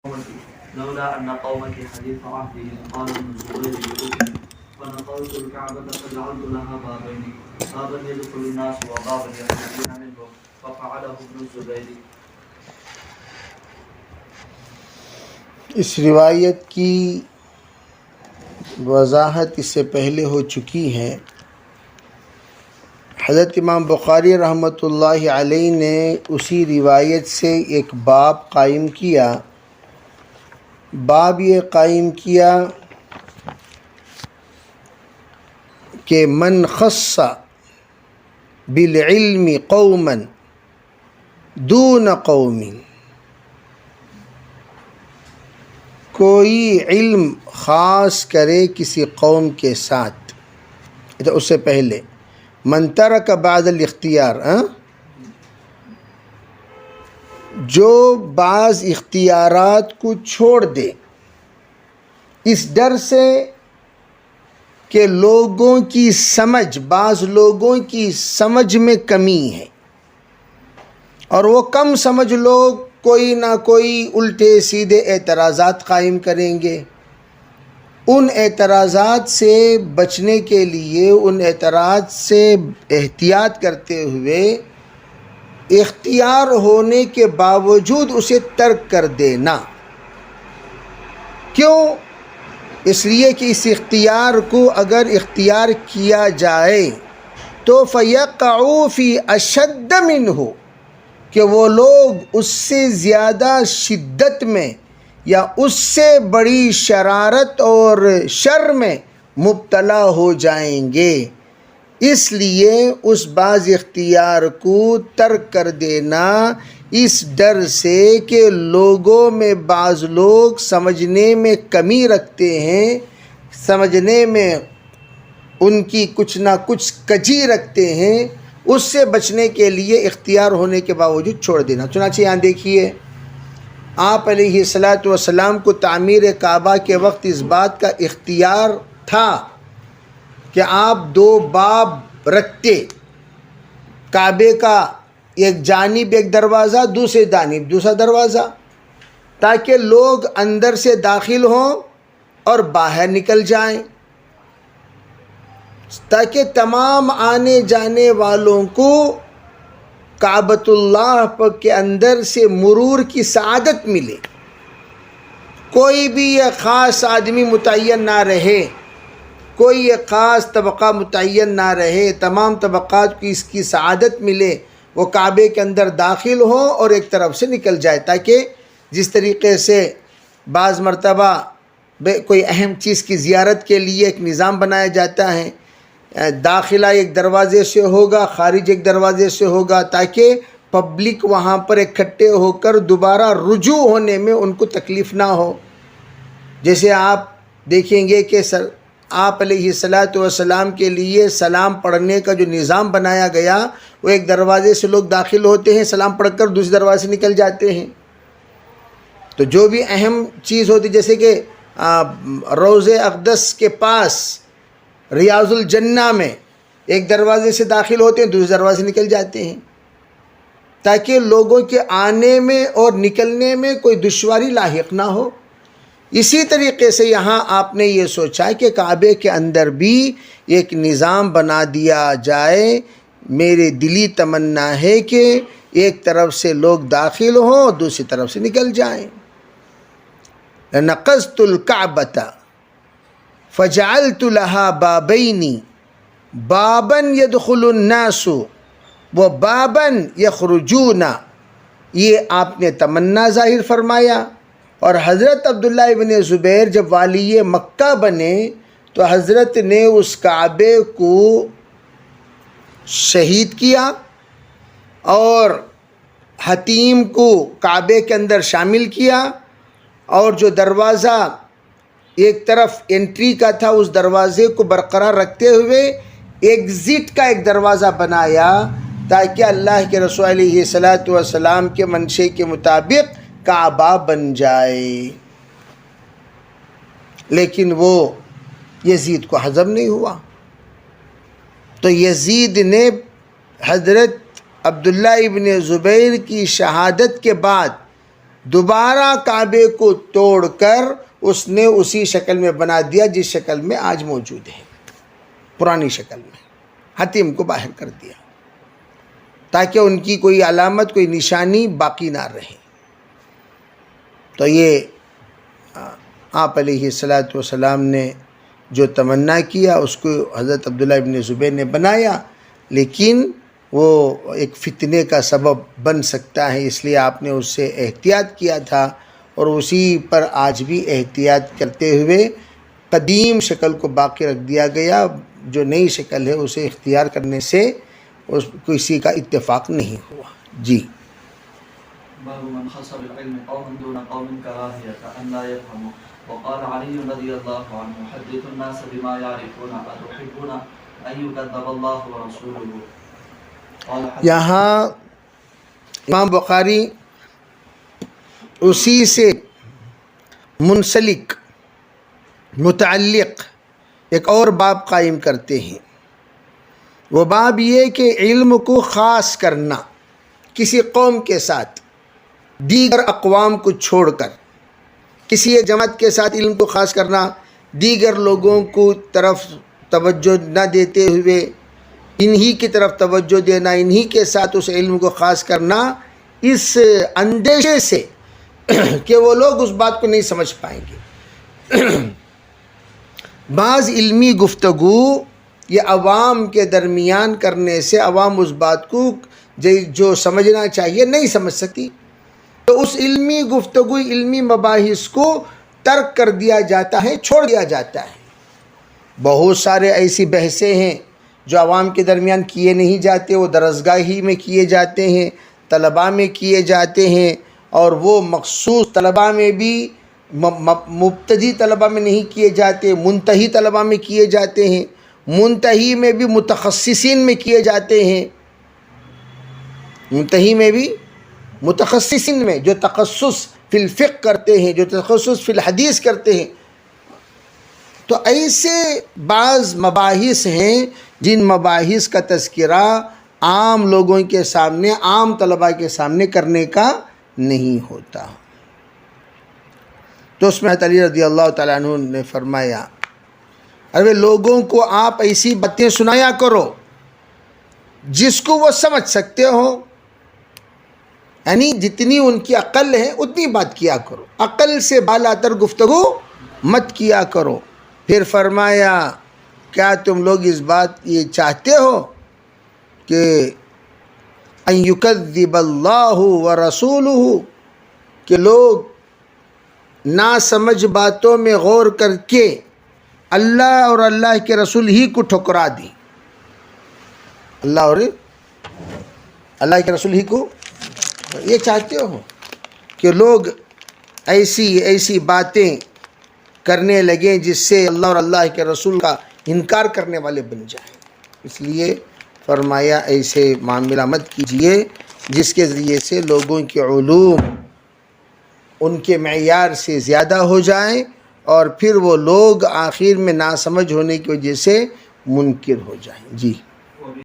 لولا أن قومك حديث عهدهم قال ابن الزبير لأبي فنقلت الكعبة فجعلت لها بابين بابا يدخل الناس وبابا يخرجون منه ففعله ابن الزبير. اس روایت کی وضاحت اس سے پہلے ہو چکی ہے۔ حضرت امام بخاری رحمۃ اللہ علیہ نے اسی روایت سے ایک باب قائم کیا۔ باب یہ قائم کیا کہ من خص بالعلم قوما دون قوم، کوئی علم خاص کرے کسی قوم کے ساتھ، اس سے پہلے من ترک بعد الاختیار، جو بعض اختیارات کو چھوڑ دے اس ڈر سے کہ لوگوں کی سمجھ، بعض لوگوں کی سمجھ میں کمی ہے، اور وہ کم سمجھ لوگ کوئی نہ کوئی الٹے سیدھے اعتراضات قائم کریں گے۔ ان اعتراضات سے بچنے کے لیے، ان اعتراض سے احتیاط کرتے ہوئے اختیار ہونے کے باوجود اسے ترک کر دینا۔ کیوں؟ اس لیے کہ اس اختیار کو اگر اختیار کیا جائے تو فَيَقَعُوا فِي أَشَدَّ مِنْهُ، کہ وہ لوگ اس سے زیادہ شدت میں یا اس سے بڑی شرارت اور شر میں مبتلا ہو جائیں گے۔ اس لیے اس بعض اختیار کو ترک کر دینا اس ڈر سے کہ لوگوں میں بعض لوگ سمجھنے میں کمی رکھتے ہیں، سمجھنے میں ان کی کچھ نہ کچھ کجی رکھتے ہیں، اس سے بچنے کے لیے اختیار ہونے کے باوجود چھوڑ دینا۔ چنانچہ یہاں دیکھیے، آپ علیہ السلام کو تعمیر کعبہ کے وقت اس بات کا اختیار تھا کہ آپ دو باب رکھتے، کعبے کا ایک جانب ایک دروازہ، دوسرے جانب دوسرا دروازہ، تاکہ لوگ اندر سے داخل ہوں اور باہر نکل جائیں، تاکہ تمام آنے جانے والوں کو کعبۃ اللہ کے اندر سے مرور کی سعادت ملے، کوئی بھی یہ خاص آدمی متعین نہ رہے، کوئی ایک خاص طبقہ متعین نہ رہے، تمام طبقات کو اس کی سعادت ملے، وہ کعبے کے اندر داخل ہوں اور ایک طرف سے نکل جائے۔ تاکہ جس طریقے سے بعض مرتبہ کوئی اہم چیز کی زیارت کے لیے ایک نظام بنایا جاتا ہے، داخلہ ایک دروازے سے ہوگا، خارج ایک دروازے سے ہوگا، تاکہ پبلک وہاں پر اکٹھے ہو کر دوبارہ رجوع ہونے میں ان کو تکلیف نہ ہو۔ جیسے آپ دیکھیں گے کہ آپ علیہ السلام کے لیے سلام پڑھنے کا جو نظام بنایا گیا، وہ ایک دروازے سے لوگ داخل ہوتے ہیں، سلام پڑھ کر دوسرے دروازے سے نکل جاتے ہیں۔ تو جو بھی اہم چیز ہوتی، جیسے کہ روضہ اقدس کے پاس ریاض الجنہ میں ایک دروازے سے داخل ہوتے ہیں، دوسرے دروازے سے نکل جاتے ہیں، تاکہ لوگوں کے آنے میں اور نکلنے میں کوئی دشواری لاحق نہ ہو۔ اسی طریقے سے یہاں آپ نے یہ سوچا کہ کعبے کے اندر بھی ایک نظام بنا دیا جائے۔ میرے دلی تمنا ہے کہ ایک طرف سے لوگ داخل ہوں، دوسری طرف سے نکل جائیں۔ نَقَضْتُ الْكَعْبَةَ فَجَعَلْتُ لَهَا بَابَيْنِ بَابًا يَدْخُلُ النَّاسُ وَبَابًا يَخْرُجُونَ، یہ آپ نے تمنا ظاہر فرمایا۔ اور حضرت عبداللہ ابن زبیر جب والی مکہ بنے تو حضرت نے اس کعبے کو شہید کیا اور حتیم کو کعبے کے اندر شامل کیا، اور جو دروازہ ایک طرف انٹری کا تھا اس دروازے کو برقرار رکھتے ہوئے ایگزٹ کا ایک دروازہ بنایا، تاکہ اللہ کے رسول علیہ السلام کے منشے کے مطابق کعبہ بن جائے۔ لیکن وہ یزید کو ہضم نہیں ہوا، تو یزید نے حضرت عبداللہ ابن زبیر کی شہادت کے بعد دوبارہ کعبے کو توڑ کر اس نے اسی شکل میں بنا دیا جس شکل میں آج موجود ہے، پرانی شکل میں حتیم کو باہر کر دیا تاکہ ان کی کوئی علامت، کوئی نشانی باقی نہ رہے۔ تو یہ آپ علیہ الصلاۃ والسلام نے جو تمنا کیا اس کو حضرت عبداللہ ابن زبیر نے بنایا، لیکن وہ ایک فتنے کا سبب بن سکتا ہے، اس لیے آپ نے اس سے احتیاط کیا تھا، اور اسی پر آج بھی احتیاط کرتے ہوئے قدیم شکل کو باقی رکھ دیا گیا، جو نئی شکل ہے اسے اختیار کرنے سے کسی کا اتفاق نہیں ہوا۔ جی باب من خص بالعلم قوم دون قوم كراهية أن لا يفهموا. وقال علي رضي الله عنه حدث الناس بما يعرفون أتحبون أن يكذب الله ورسوله. یہاں امام بخاری اسی سے منسلک متعلق ایک اور باب قائم کرتے ہیں۔ وہ باب یہ کہ علم کو خاص کرنا کسی قوم کے ساتھ دیگر اقوام کو چھوڑ کر، کسی ایک جماعت کے ساتھ علم کو خاص کرنا، دیگر لوگوں کو طرف توجہ نہ دیتے ہوئے انہی کی طرف توجہ دینا، انہی کے ساتھ اس علم کو خاص کرنا، اس اندیشے سے کہ وہ لوگ اس بات کو نہیں سمجھ پائیں گے۔ بعض علمی گفتگو یہ عوام کے درمیان کرنے سے عوام اس بات کو جو سمجھنا چاہیے نہیں سمجھ سکتی، تو اس علمی گفتگو، علمی مباحث کو ترک کر دیا جاتا ہے، چھوڑ دیا جاتا ہے۔ بہت سارے ایسی بحثیں ہیں جو عوام کے درمیان کیے نہیں جاتے، وہ درسگاہی میں کیے جاتے ہیں، طلباء میں کیے جاتے ہیں، اور وہ مخصوص طلباء میں بھی مبتدی طلباء میں نہیں کیے جاتے، منتہی طلباء میں کیے جاتے ہیں، منتہی میں بھی متخصصین میں کیے جاتے ہیں، منتہی میں بھی متخصصین میں جو تخصص فی الفقہ کرتے ہیں، جو تخصص فی الحدیث کرتے ہیں۔ تو ایسے بعض مباحث ہیں جن مباحث کا تذکرہ عام لوگوں کے سامنے، عام طلباء کے سامنے کرنے کا نہیں ہوتا۔ تو اس میں حضرت علی رضی اللہ تعالیٰ عنہ نے فرمایا، ارے لوگوں کو آپ ایسی باتیں سنایا کرو جس کو وہ سمجھ سکتے ہو، یعنی جتنی ان کی عقل ہے اتنی بات کیا کرو، عقل سے بالا تر گفتگو مت کیا کرو۔ پھر فرمایا، کیا تم لوگ اس بات یہ چاہتے ہو کہ ان یکذب اللہ ورسولہ، کہ لوگ ناسمجھ باتوں میں غور کر کے اللہ اور اللہ کے رسول ہی کو ٹھکرا دیں، اللہ اور اللہ کے رسول ہی کو، یہ چاہتے ہو کہ لوگ ایسی باتیں کرنے لگیں جس سے اللہ اور اللہ کے رسول کا انکار کرنے والے بن جائیں۔ اس لیے فرمایا ایسے معاملہ مت کیجئے جس کے ذریعے سے لوگوں کے علوم ان کے معیار سے زیادہ ہو جائیں، اور پھر وہ لوگ آخر میں ناسمجھ ہونے کی وجہ سے منکر ہو جائیں۔ جی